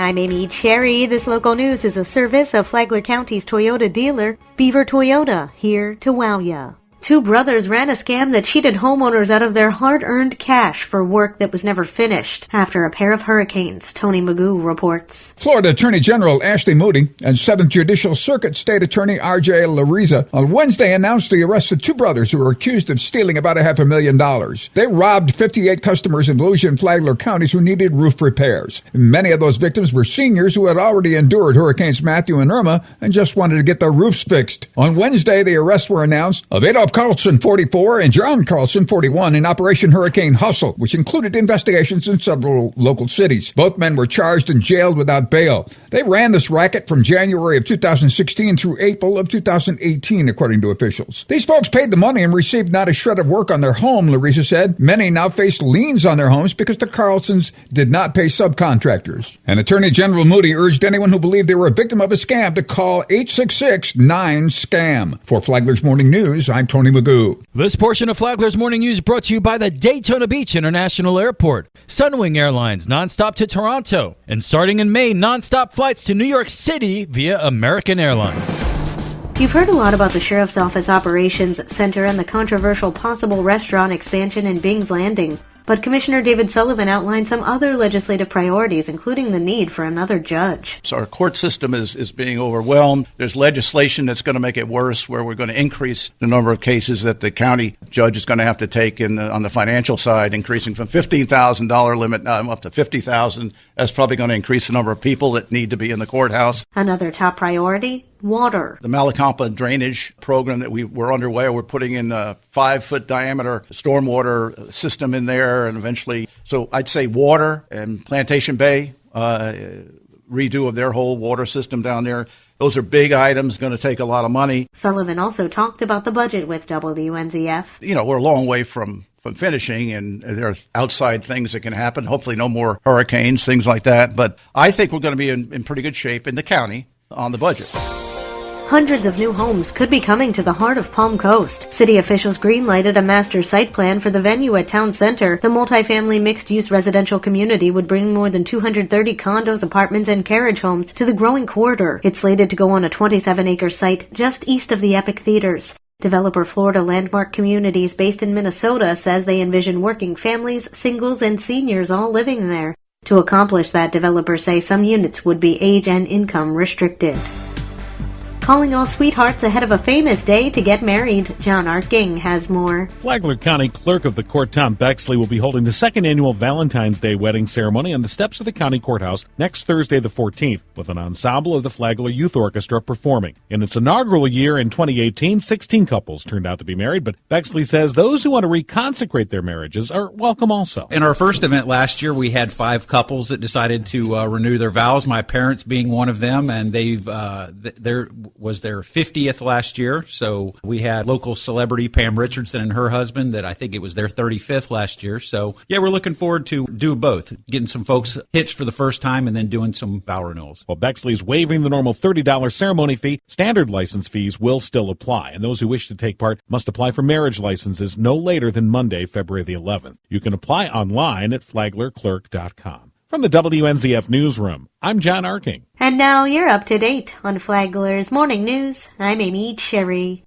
I'm Amy Cherry. This local news is a service of Flagler County's Toyota dealer, Beaver Toyota, here to wow ya. Two brothers ran a scam that cheated homeowners out of their hard-earned cash for work that was never finished after a pair of hurricanes, Tony Magoo reports. Florida Attorney General Ashley Moody and 7th Judicial Circuit State Attorney R.J. Lariza on Wednesday announced the arrest of two brothers who were accused of stealing about $500,000. They robbed 58 customers in Volusia and Flagler counties who needed roof repairs. Many of those victims were seniors who had already endured Hurricanes Matthew and Irma and just wanted to get their roofs fixed. On Wednesday, the arrests were announced of Adolph Carlson, 44, and John Carlson, 41, in Operation Hurricane Hustle, which included investigations in several local cities. Both men were charged and jailed without bail. They ran this racket from January of 2016 through April of 2018, according to officials. These folks paid the money and received not a shred of work on their home, Larissa said. Many now face liens on their homes because the Carlsons did not pay subcontractors. And Attorney General Moody urged anyone who believed they were a victim of a scam to call 866-9-SCAM. For Flagler's Morning News, I'm Tony Magoo. This portion of Flagler's Morning News brought to you by the Daytona Beach International Airport, Sunwing Airlines nonstop to Toronto, and starting in May, nonstop flights to New York City via American Airlines. You've heard a lot about the Sheriff's Office Operations Center and the controversial possible restaurant expansion in Bing's Landing. But Commissioner David Sullivan outlined some other legislative priorities, including the need for another judge. So our court system is being overwhelmed. There's legislation that's going to make it worse, where we're going to increase the number of cases that the county judge is going to have to take on the financial side, increasing from $15,000 limit up to $50,000. That's probably going to increase the number of people that need to be in the courthouse. Another top priority, water. The Malacampa drainage program that we're underway, we're putting in a 5-foot diameter stormwater system in there, and eventually, so I'd say water and Plantation Bay, redo of their whole water system down there. Those are big items, going to take a lot of money. Sullivan also talked about the budget with WNZF. You know, we're a long way from finishing, and there are outside things that can happen. Hopefully no more hurricanes, things like that. But I think we're going to be in pretty good shape in the county on the budget. Hundreds of new homes could be coming to the heart of Palm Coast. City officials greenlighted a master site plan for the venue at Town Center. The multifamily mixed-use residential community would bring more than 230 condos, apartments, and carriage homes to the growing corridor. It's slated to go on a 27-acre site just east of the Epic Theaters. Developer Florida Landmark Communities, based in Minnesota, says they envision working families, singles, and seniors all living there. To accomplish that, developers say some units would be age and income restricted. Calling all sweethearts ahead of a famous day to get married. John Arking has more. Flagler County Clerk of the Court Tom Bexley will be holding the second annual Valentines Day wedding ceremony on the steps of the county courthouse next Thursday the 14th, with an ensemble of the Flagler Youth Orchestra performing. In its inaugural year in 2018, 16 couples turned out to be married, but Bexley says those who want to reconsecrate their marriages are welcome also. In our first event last year, we had 5 couples that decided to renew their vows, my parents being one of them, and they've was their 50th last year. So we had local celebrity Pam Richardson and her husband that I think it was their 35th last year. So yeah, we're looking forward to do both, getting some folks hitched for the first time and then doing some vow renewals. While Bexley's waiving the normal $30 ceremony fee, standard license fees will still apply, and those who wish to take part must apply for marriage licenses no later than Monday, February the 11th. You can apply online at flaglerclerk.com. From the WNZF Newsroom, I'm John Arking. And now you're up to date on Flagler's Morning News. I'm Amy Cherry.